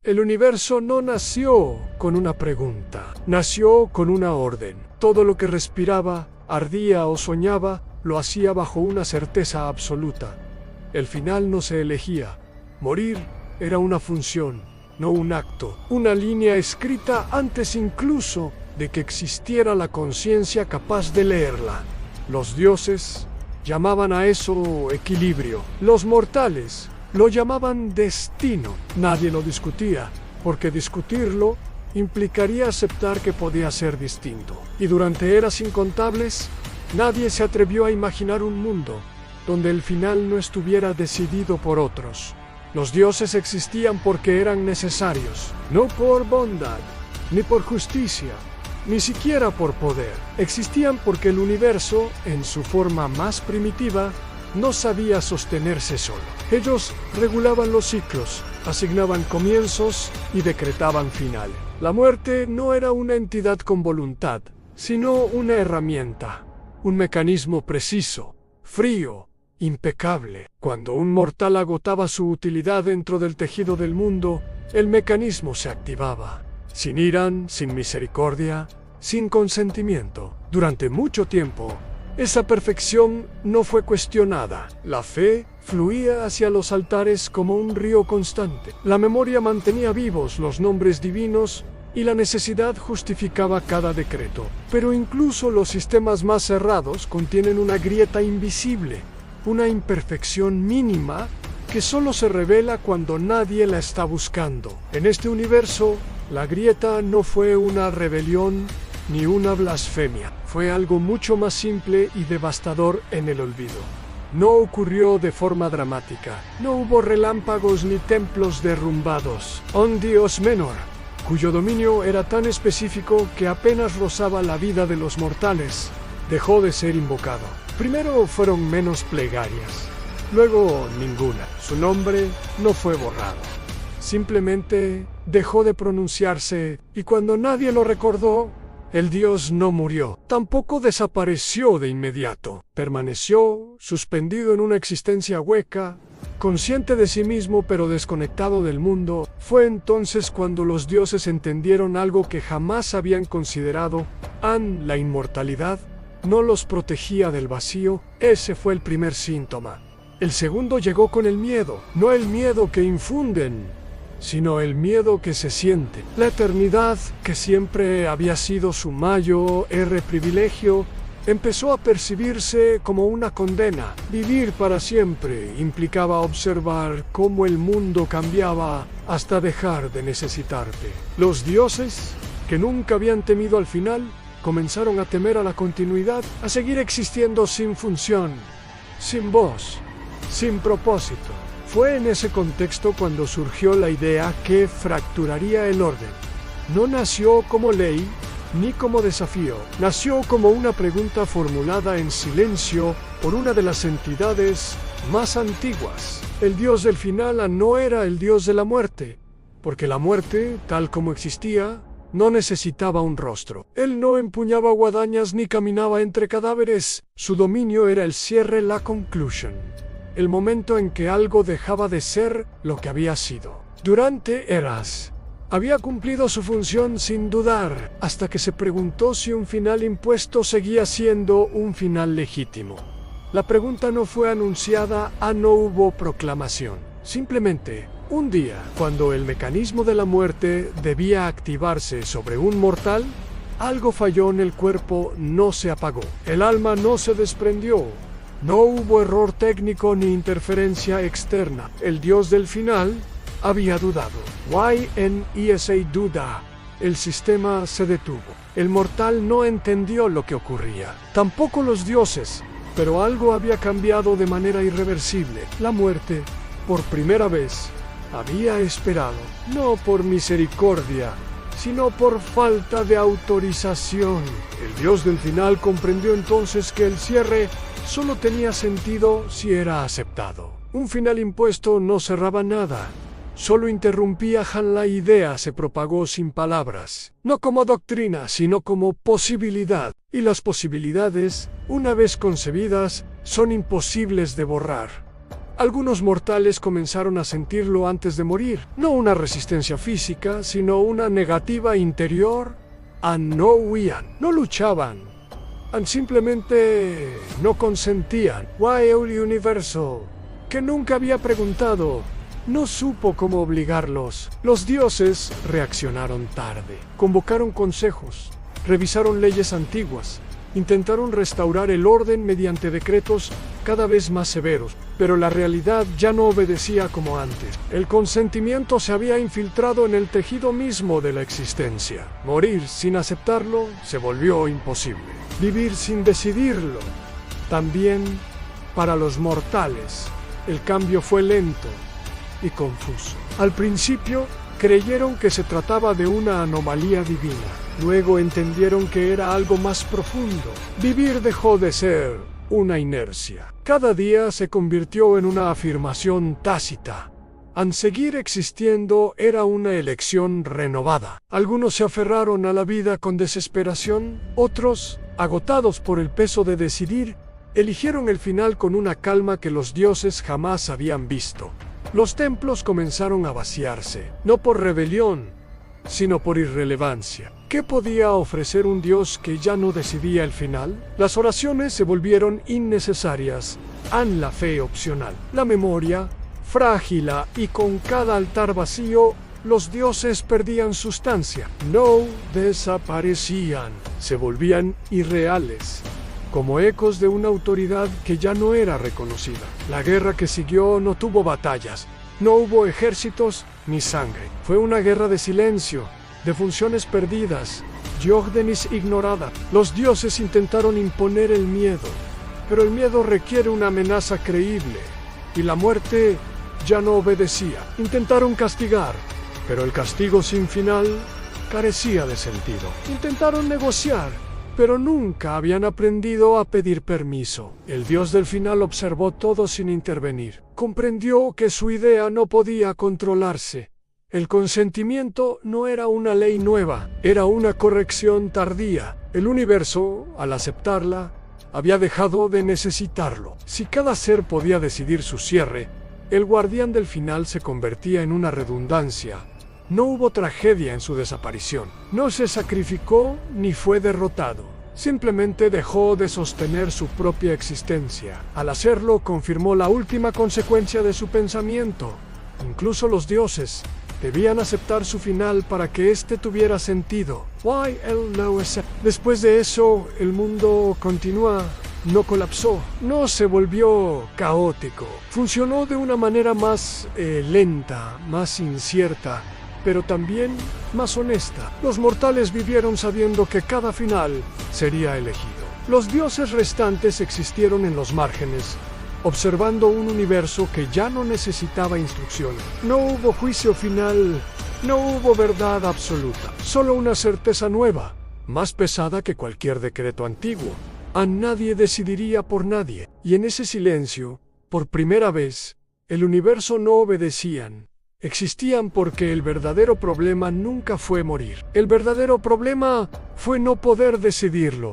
El universo no nació con una pregunta, nació con una orden. Todo lo que respiraba, ardía o soñaba, lo hacía bajo una certeza absoluta. El final no se elegía. Morir era una función, no un acto, una línea escrita antes incluso de que existiera la conciencia capaz de leerla. Los dioses llamaban a eso equilibrio. Los mortales lo llamaban destino. Nadie lo discutía, porque discutirlo implicaría aceptar que podía ser distinto. Y durante eras incontables, nadie se atrevió a imaginar un mundo donde el final no estuviera decidido por otros. Los dioses existían porque eran necesarios, no por bondad, ni por justicia, ni siquiera por poder. Existían porque el universo, en su forma más primitiva, no sabía sostenerse solo. Ellos regulaban los ciclos, asignaban comienzos y decretaban final. La muerte no era una entidad con voluntad, sino una herramienta, un mecanismo preciso, frío, impecable. Cuando un mortal agotaba su utilidad dentro del tejido del mundo, el mecanismo se activaba, sin ira, sin misericordia, sin consentimiento. Durante mucho tiempo, esa perfección no fue cuestionada. La fe fluía hacia los altares como un río constante. La memoria mantenía vivos los nombres divinos y la necesidad justificaba cada decreto. Pero incluso los sistemas más cerrados contienen una grieta invisible, una imperfección mínima que solo se revela cuando nadie la está buscando. En este universo, la grieta no fue una rebelión ni una blasfemia. Fue algo mucho más simple y devastador en el olvido. No ocurrió de forma dramática. No hubo relámpagos ni templos derrumbados. Un dios menor, cuyo dominio era tan específico que apenas rozaba la vida de los mortales, dejó de ser invocado. Primero fueron menos plegarias, luego ninguna. Su nombre no fue borrado. Simplemente dejó de pronunciarse, y cuando nadie lo recordó, el dios no murió, tampoco desapareció de inmediato. Permaneció suspendido en una existencia hueca, consciente de sí mismo pero desconectado del mundo. Fue entonces cuando los dioses entendieron algo que jamás habían considerado. La inmortalidad no los protegía del vacío. Ese fue el primer síntoma. El segundo llegó con el miedo, no el miedo que infunden, sino el miedo que se siente. La eternidad, que siempre había sido su mayor privilegio, empezó a percibirse como una condena. Vivir para siempre implicaba observar cómo el mundo cambiaba hasta dejar de necesitarte. Los dioses, que nunca habían temido al final, comenzaron a temer a la continuidad, a seguir existiendo sin función, sin voz, sin propósito. Fue en ese contexto cuando surgió la idea que fracturaría el orden. No nació como ley ni como desafío, nació como una pregunta formulada en silencio por una de las entidades más antiguas. El dios del final no era el dios de la muerte, porque la muerte, tal como existía, no necesitaba un rostro. Él no empuñaba guadañas ni caminaba entre cadáveres. Su dominio era el cierre, la conclusion. El momento en que algo dejaba de ser lo que había sido. Durante eras, había cumplido su función sin dudar, hasta que se preguntó si un final impuesto seguía siendo un final legítimo. La pregunta no fue anunciada, no hubo proclamación. Simplemente, un día, cuando el mecanismo de la muerte debía activarse sobre un mortal, algo falló en el cuerpo, no se apagó. El alma no se desprendió. No hubo error técnico ni interferencia externa. El dios del final había dudado. En esa duda, el sistema se detuvo. El mortal no entendió lo que ocurría. Tampoco los dioses, pero algo había cambiado de manera irreversible. La muerte, por primera vez, había esperado, no por misericordia, sino por falta de autorización. El dios del final comprendió entonces que el cierre solo tenía sentido si era aceptado. Un final impuesto no cerraba nada, solo interrumpía. La idea se propagó sin palabras, no como doctrina, sino como posibilidad. Y las posibilidades, una vez concebidas, son imposibles de borrar. Algunos mortales comenzaron a sentirlo antes de morir, no una resistencia física, sino una negativa interior. No huían, no luchaban, simplemente no consentían. Why el universo, que nunca había preguntado, no supo cómo obligarlos. Los dioses reaccionaron tarde, convocaron consejos, revisaron leyes antiguas, intentaron restaurar el orden mediante decretos cada vez más severos, pero la realidad ya no obedecía como antes. El consentimiento se había infiltrado en el tejido mismo de la existencia. Morir sin aceptarlo se volvió imposible. Vivir sin decidirlo. También, para los mortales, el cambio fue lento y confuso. Al principio, creyeron que se trataba de una anomalía divina. Luego entendieron que era algo más profundo. Vivir dejó de ser una inercia. Cada día se convirtió en una afirmación tácita. Seguir existiendo era una elección renovada. Algunos se aferraron a la vida con desesperación, otros, agotados por el peso de decidir, eligieron el final con una calma que los dioses jamás habían visto. Los templos comenzaron a vaciarse, no por rebelión, sino por irrelevancia. ¿Qué podía ofrecer un dios que ya no decidía el final? Las oraciones se volvieron innecesarias, la fe opcional. La memoria, frágil, y con cada altar vacío, los dioses perdían sustancia. No desaparecían, se volvían irreales, como ecos de una autoridad que ya no era reconocida. La guerra que siguió no tuvo batallas, no hubo ejércitos ni sangre. Fue una guerra de silencio, de funciones perdidas, Diógenes ignorada. Los dioses intentaron imponer el miedo, pero el miedo requiere una amenaza creíble, y la muerte ya no obedecía. Intentaron castigar, pero el castigo sin final carecía de sentido. Intentaron negociar, pero nunca habían aprendido a pedir permiso. El dios del final observó todo sin intervenir. Comprendió que su idea no podía controlarse. El consentimiento no era una ley nueva, era una corrección tardía. El universo, al aceptarla, había dejado de necesitarlo. Si cada ser podía decidir su cierre, el guardián del final se convertía en una redundancia. No hubo tragedia en su desaparición. No se sacrificó ni fue derrotado. Simplemente dejó de sostener su propia existencia. Al hacerlo, confirmó la última consecuencia de su pensamiento. Incluso los dioses debían aceptar su final para que éste tuviera sentido. Why el no accept? Después de eso, el mundo continúa. No colapsó, no se volvió caótico. Funcionó de una manera más lenta, más incierta, pero también más honesta. Los mortales vivieron sabiendo que cada final sería elegido. Los dioses restantes existieron en los márgenes, observando un universo que ya no necesitaba instrucciones. No hubo juicio final, no hubo verdad absoluta, solo una certeza nueva, más pesada que cualquier decreto antiguo. Nadie decidiría por nadie, y en ese silencio, por primera vez, el universo no obedecían. Existían porque el verdadero problema nunca fue morir. El verdadero problema fue no poder decidirlo.